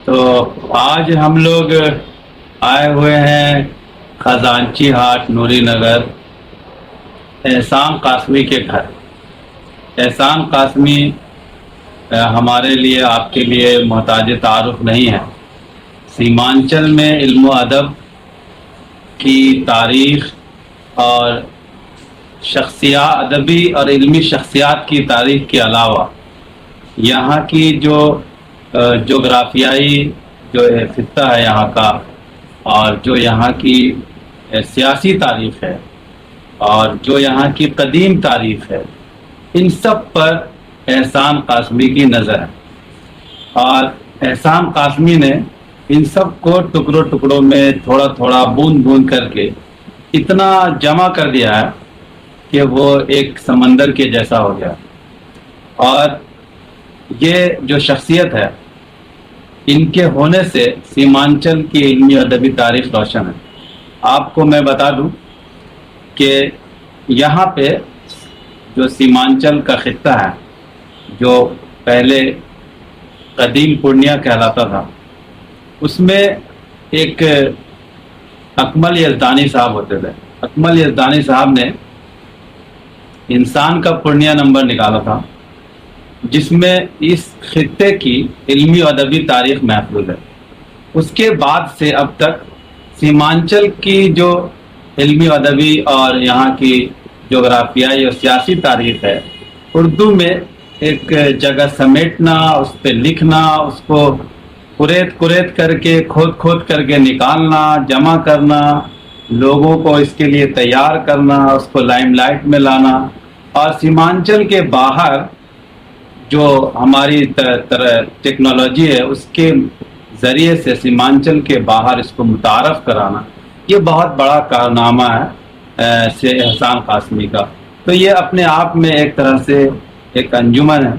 تو آج ہم لوگ آئے ہوئے ہیں خزانچی ہاٹ نوری نگر احسان قاسمی کے گھر۔ احسان قاسمی ہمارے لیے آپ کے لیے محتاج تعارف نہیں ہے۔ سیمانچل میں علم و ادب کی تاریخ اور ادبی اور علمی شخصیات کی تاریخ کے علاوہ یہاں کی جو جغرافیائی جو خطہ ہے یہاں کا، اور جو یہاں کی سیاسی تاریخ ہے، اور جو یہاں کی قدیم تاریخ ہے، ان سب پر احسان قاسمی کی نظر ہے۔ اور احسان قاسمی نے ان سب کو ٹکڑوں ٹکڑوں میں تھوڑا تھوڑا بوند بوند کر کے اتنا جمع کر دیا ہے کہ وہ ایک سمندر کے جیسا ہو گیا۔ اور یہ جو شخصیت ہے، ان کے ہونے سے سیمانچل کی علمی ادبی تاریخ روشن ہے۔ آپ کو میں بتا دوں کہ یہاں پہ جو سیمانچل کا خطہ ہے، جو پہلے قدیم پورنیہ کہلاتا تھا، اس میں ایک اکمل یزدانی صاحب ہوتے تھے۔ اکمل یزدانی صاحب نے انسان کا پورنیہ نمبر نکالا تھا، جس میں اس خطے کی علمی و ادبی تاریخ محفوظ ہے۔ اس کے بعد سے اب تک سیمانچل کی جو علمی و ادبی اور یہاں کی جغرافیائی اور سیاسی تاریخ ہے، اردو میں ایک جگہ سمیٹنا، اس پہ لکھنا، اس کو کریت کر کے کھود کر کے نکالنا، جمع کرنا، لوگوں کو اس کے لیے تیار کرنا، اس کو لائم لائٹ میں لانا، اور سیمانچل کے باہر جو ہماری ٹیکنالوجی ہے اس کے ذریعے سے سیمانچل کے باہر اس کو متعارف کرانا، یہ بہت بڑا کارنامہ ہے احسان قاسمی کا۔ تو یہ اپنے آپ میں ایک طرح سے ایک انجمن ہے۔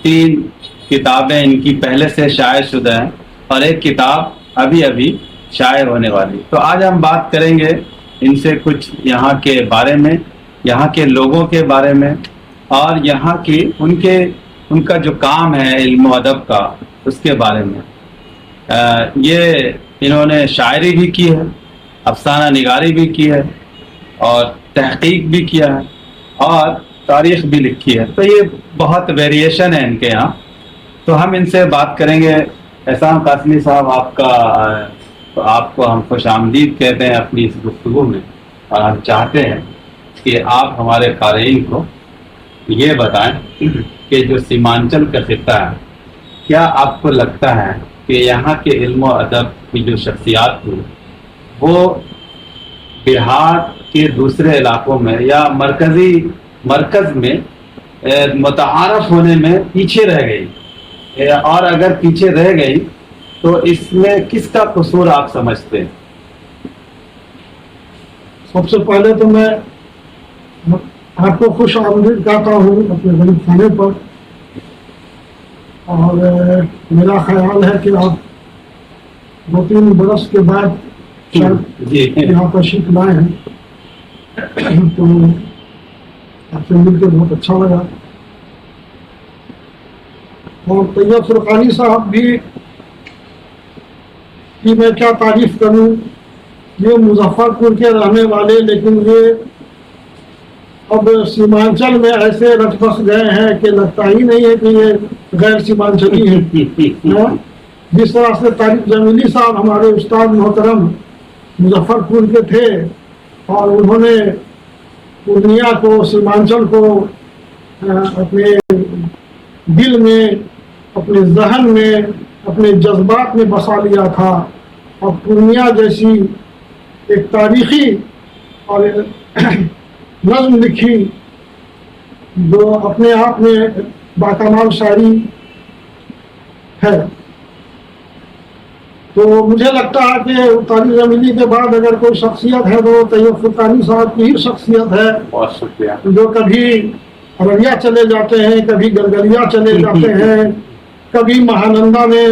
3 کتابیں ان کی پہلے سے شائع شدہ ہیں، اور ایک کتاب ابھی شائع ہونے والی۔ تو آج ہم بات کریں گے ان سے کچھ یہاں کے بارے میں، یہاں کے لوگوں کے بارے میں، اور یہاں کی ان کا جو کام ہے علم و ادب کا، اس کے بارے میں۔ یہ انہوں نے شاعری بھی کی ہے، افسانہ نگاری بھی کی ہے، اور تحقیق بھی کیا ہے، اور تاریخ بھی لکھی ہے۔ تو یہ بہت ویریشن ہے ان کے یہاں۔ تو ہم ان سے بات کریں گے۔ احسان قاسمی صاحب، آپ کو ہم خوش آمدید کہتے ہیں اپنی اس گفتگو میں، اور ہم چاہتے ہیں کہ آپ ہمارے قارئین کو یہ بتائیں کہ جو سیمانچل کا خطہ ہے، کیا آپ کو لگتا ہے کہ یہاں کے علم و ادب کی جو شخصیات تھی وہ بہار کے دوسرے علاقوں میں یا مرکز میں متعارف ہونے میں پیچھے رہ گئی؟ اور اگر پیچھے رہ گئی تو اس میں کس کا قصور آپ سمجھتے ہیں؟ سب سے پہلے تو میں آپ کو خوش آمدید کہتا ہوں اپنے غریب خانے پر، اور میرا خیال ہے کہ آپ 2-3 برس کے بعد یہاں تشریف لائے ہیں، تو آپ سے مل کے بہت اچھا لگا۔ اور طیب فرقانی صاحب بھی کہ میں کیا تعریف کروں، یہ مظفر پور کے رہنے والے، لیکن یہ اب سیمانچل میں ایسے رچ بس گئے ہیں کہ لگتا ہی نہیں ہے کہ یہ غیر سیمانچلی ہیں۔ جس طرح سے طارق جمیلی صاحب ہمارے استاد محترم مظفر پور کے تھے، اور انہوں نے پورنیہ کو، سیمانچل کو اپنے دل میں، اپنے ذہن میں، اپنے جذبات میں بسا لیا تھا، اور پورنیہ جیسی ایک تاریخی اور نظم لکھی جو اپنے آپ میں باکمال شاعری ہے۔ تو مجھے لگتا ہے کہ طارق جمیلی کے بعد اگر کوئی شخصیت ہے تو طیب فرقانی صاحب کی ہی شخصیت ہے۔ بہت شکریہ۔ جو کبھی ارریہ چلے جاتے ہیں، کبھی گلگلیا چلے جاتے ہیں، کبھی مہانندا میں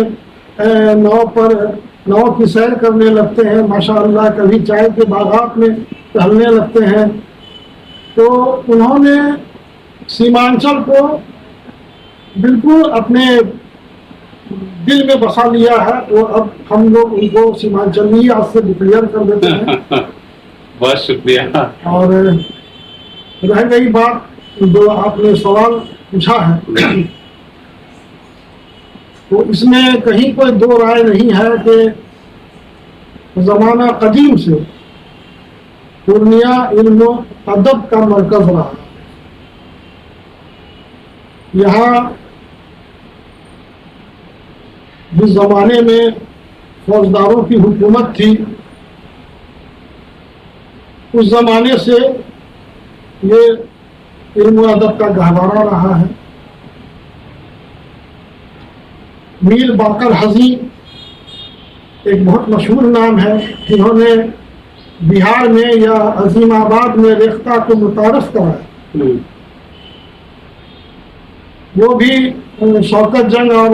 ناؤ کی سیر کرنے لگتے ہیں ماشاءاللہ، کبھی چائے کے باغات میں ٹہلنے لگتے ہیں۔ تو انہوں نے سیمانچل کو بالکل اپنے دل میں بسا لیا ہے، وہ اب ہم لوگ ان کو سیمانچلی آج سے ڈکلیئر کر دیتے ہیں. بہت شکریہ. اور رہ گئی بات جو آپ نے سوال پوچھا ہے، تو اس میں کہیں کوئی دو رائے نہیں ہے کہ زمانہ قدیم سے پورنیہ علم و ادب کا مرکز رہا. یہاں جس زمانے میں فوجداروں کی حکومت تھی، اس زمانے سے یہ علم و ادب کا گہوارہ رہا ہے. میر باقر حزی ایک بہت مشہور نام ہے، جنہوں نے بہار میں یا عظیم آباد میں ریختہ کو متعارف کرایا. وہ بھی شوکت جنگ اور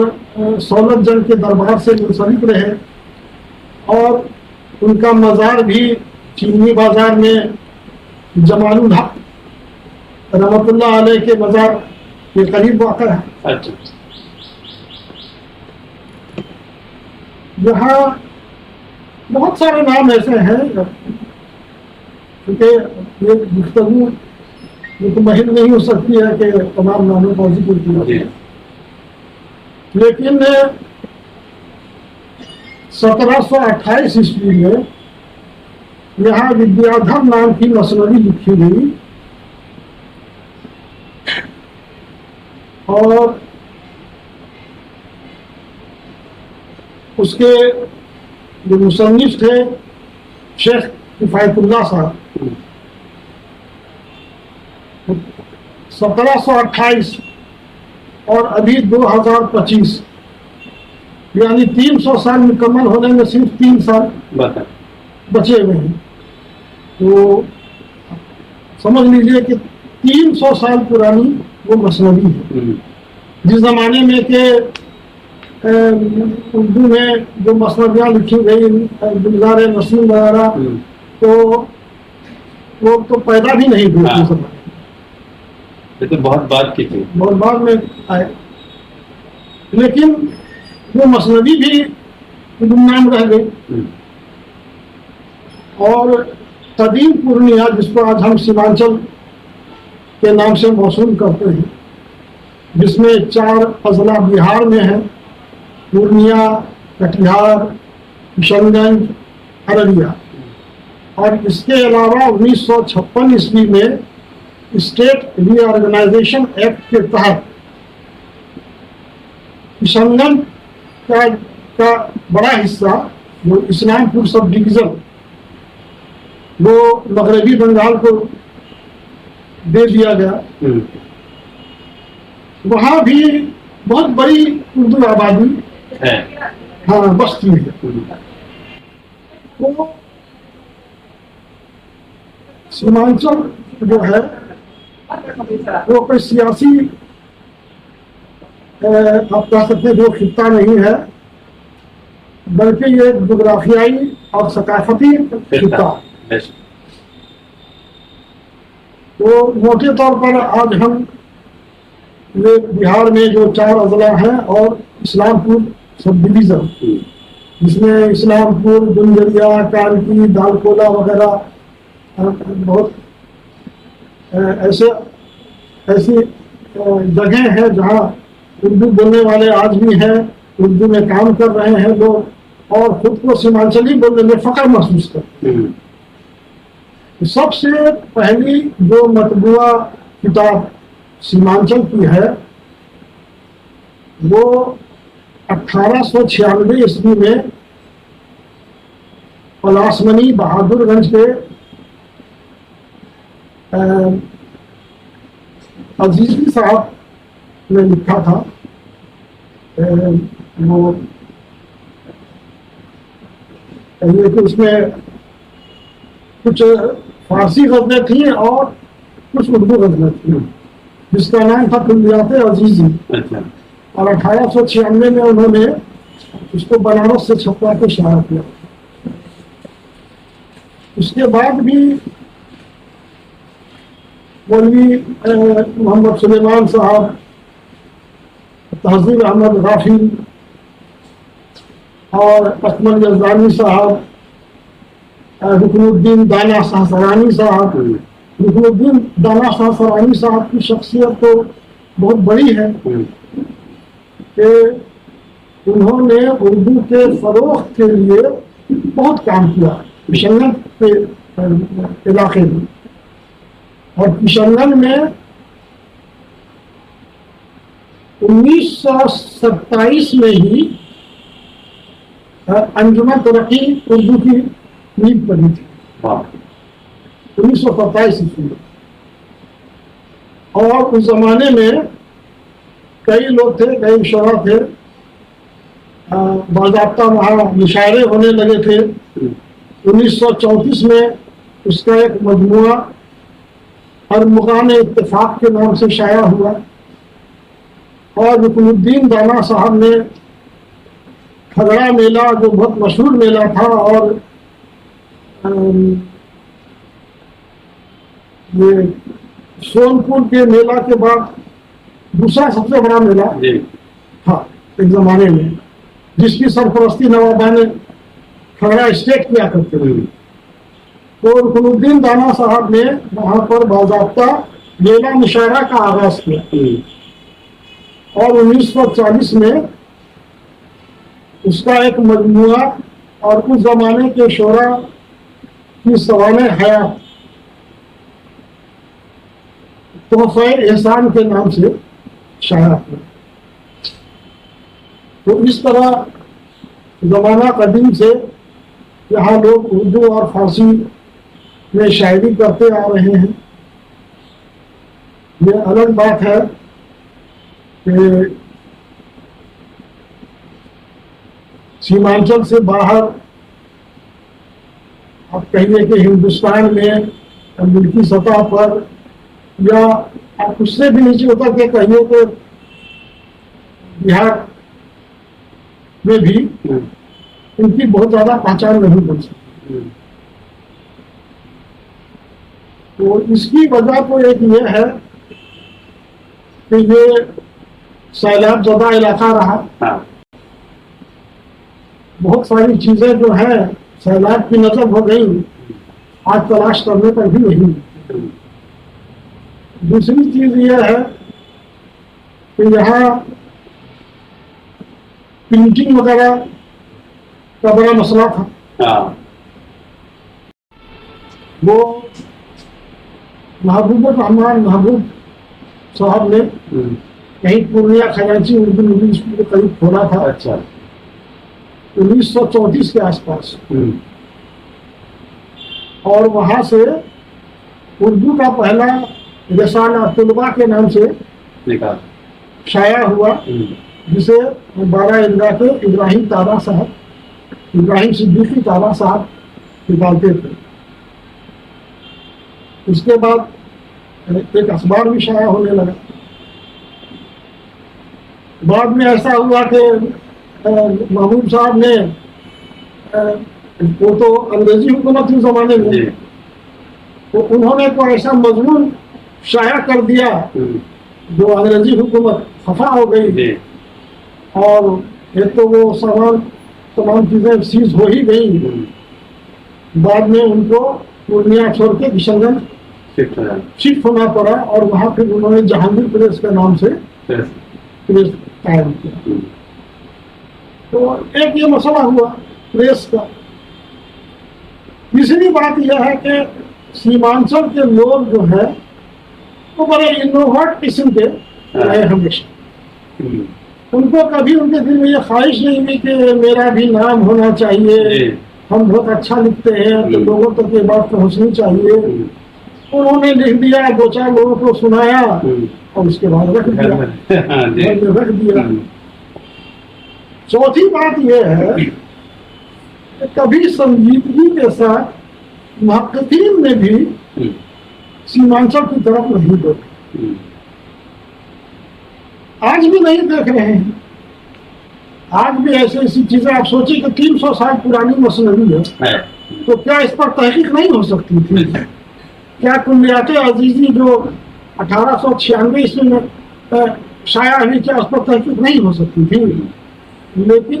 سولت جنگ کے دربار سے منسلک رہے، اور ان کا مزار بھی چینی بازار میں جمال الحق رحمۃ اللہ علیہ کے مزار کے قریب واقع ہے. یہاں بہت سارے نام ایسے ہیں، کیونکہ یہ گفتگو مطمئن نہیں ہو سکتی ہے کہ تمام ناموں کا ذکر کیا. لیکن 1728 عیسوی میں یہاں ودیادھر نام کی مثنوی لکھی گئی، اور اس کے جو مصنف تھے شیخ کفایت اللہ صاحب، 1728 اور ابھی 2025 یعنی 300 سال مکمل ہونے میں صرف 3 سال بچے ہوئے ہیں. تو سمجھ لیجئے کہ 300 سال پرانی وہ مثنوی ہے. جس زمانے میں کہ اردو میں جو مثنویاں لکھی گئی گلزار نسیم وغیرہ، تو وہ تو پیدا بھی نہیں ہوئے اس زمانے. تو بہت بات کی تھی، بہت بعد میں آئے، لیکن وہ مثنوی بھی گمنام رہ گئی. اور قدیم پورنیہ، جس کو آج ہم سیمانچل کے نام سے موسوم کرتے ہیں، جس میں 4 اضلاع بہار میں ہیں: پورنیہ، کٹیہار، کشن گنج، ارریہ. اور اس کے علاوہ 1956 عیسوی میں اسٹیٹ ری آرگنائزیشن ایکٹ کے تحت کشن گنج کا بڑا حصہ جو اسلام پور سب ڈویژن وہ مغربی بنگال کو دے دیا گیا. وہاں بھی بہت بڑی اردو آبادی بستی ہے. تو سیمانچل جو ہے وہ کوئی سیاسی آپ کہہ سکتے جو خطہ نہیں ہے، بلکہ یہ جغرافیائی اور ثقافتی خطہ. تو موٹے طور پر آج ہم یہ بہار میں جو 4 اضلاع ہیں اور اسلام پور سب ڈویژن، جس میں اسلام پور، گنجریا، کانکی، دالکولہ وغیرہ بہت ایسی جگہیں ہیں جہاں اردو بولنے والے آج بھی ہیں، اردو میں کام کر رہے ہیں لوگ، اور خود کو سیمانچلی بولنے میں فخر محسوس کرتے ہیں. سب سے پہلی جو مطبوعہ کتاب سیمانچل کی ہے وہ 1896 عیسوی میں پلاسمنی بہادر گنج کے عزیزی صاحب نے لکھا تھا. وہ کہ اس میں کچھ فارسی غزلیں تھیں اور کچھ اردو غزلیں تھیں، جس کا نام تھا کلیات عزیزی. اور 1896 میں انہوں نے اس کو بنارس سے چھپوا کے شائع کیا. اس کے بعد بھی مولوی محمد سلیمان صاحب، تہذیب احمد غافی، اور اکمل یزدانی صاحب، رکن الدین دانا سہسرانی صاحب. رکن الدین دانا سہسرانی صاحب کی شخصیت تو بہت بڑی ہے کہ انہوں نے اردو کے فروغ کے لیے بہت کام کیا کشن کے علاقے میں. اور کشن میں 1927 میں ہی انجمن ترقی اردو کی نیب پڑی تھی. 1927 میں. اور اس زمانے میں کئی لوگ تھے، کئی شعراء تھے، باضابطہ وہاں مشاعرے ہونے لگے تھے. 1934 میں اس کا ایک مجموعہ ارمغان اتفاق کے نام سے شائع ہوا. اور رکن الدین دانا صاحب نے کھگڑا میلہ جو بہت مشہور میلہ تھا اور یہ سونپور کے میلہ کے بعد دوسرا سب سے بڑا میلہ تھا ایک زمانے میں، جس کی سرپرستی نوابان کھگڑا اسٹیٹ کیا کرتے تھے. تو رکن الدین دانا صاحب نے وہاں پر باضابطہ میلہ مشاعرہ کا آغاز کیا. اور 1940 میں اس کا ایک مجموعہ اور اس زمانے کے شعراء کی سوانح حیات تحفہ احسان کے نام سے شائع ہوا. تو اس طرح زمانہ قدیم سے یہاں لوگ اردو اور فارسی میں شاعری کرتے آ رہے ہیں. یہ الگ بات ہے کہ سیمانچل سے باہر آپ کہیے کہ ہندوستان میں ملکی سطح پر، یا آپ اس سے بھی نیچے اتر کے کہیے کہ بہار میں بھی ان کی بہت زیادہ پہچان نہیں بن سکتی. تو اس کی وجہ تو ایک یہ ہے کہ یہ سیلاب زدہ علاقہ رہا. بہت ساری چیزیں جو ہیں سیلاب کی نظر ہو گئی، آج تلاش کرنے پر بھی نہیں. دوسری چیز یہ ہے کہ یہاں پرنٹنگ وغیرہ کا بڑا مسئلہ تھا. وہ محبوب الرحمان محبوب صاحب نے کہیں پورنیہ خزانچی اردو میڈیم اسکول کے قریب کھولا تھا. اچھا. 1934 کے آس پاس. اور وہاں سے اردو کا پہلا رسالہ طلباء کے نام سے شائع ہوا، جسے 12 عیدگاہ کے ابراہیم تابہ صاحب، ابراہیم صدیقی تابہ صاحب نکالتے تھے. اس کے بعد ایک اخبار بھی شائع ہونے لگا. بعد میں ایسا ہوا کہ محبوب صاحب نے، وہ تو انگریزی حکومت تھی زمانے میں، تو انہوں نے کوئی ایسا مضمون شائع کر دیا جو انگریزی حکومت خفا ہو گئی. اور ایک تو وہ تمام چیزیں سیز ہو ہی گئی. بعد میں ان کو پورنیہ چھوڑ کے کشن گنج شفٹ ہونا پڑا، اور وہاں پھر انہوں نے جہانگیر پریس کے نام سے پریس قائم کیا. تو ایک یہ مسئلہ ہوا پریس کا. تیسری بات یہ ہے کہ سیمانچل کے لوگ جو ہے وہ بڑے انوویٹ قسم کے رہے ہمیشہ. ان کو کبھی ان کے دل میں یہ خواہش نہیں ہوئی کہ میرا بھی نام ہونا چاہیے، ہم بہت اچھا لکھتے ہیں تو لوگوں تک یہ بات پہنچنی چاہیے. انہوں نے لکھ دیا، 2-4 لوگوں کو سنایا اور اس کے بعد رکھ دیا. چوتھی بات یہ ہے کہ کبھی سنجیدگی کے ساتھ محققین نے بھی سیمانچل کی طرف نہیں دیکھا. آج بھی نہیں دیکھ رہے ہیں. آج بھی ایسی چیزیں آپ سوچیں کہ 300 سال پرانی مثنوی ہے، تو کیا اس پر تحقیق نہیں ہو سکتی تھی؟ کیا کلیات عزیزی جو 1896 عیسوی میں شائع ہوئی، کیا اس پر تحقیق نہیں ہو سکتی تھی؟ لیکن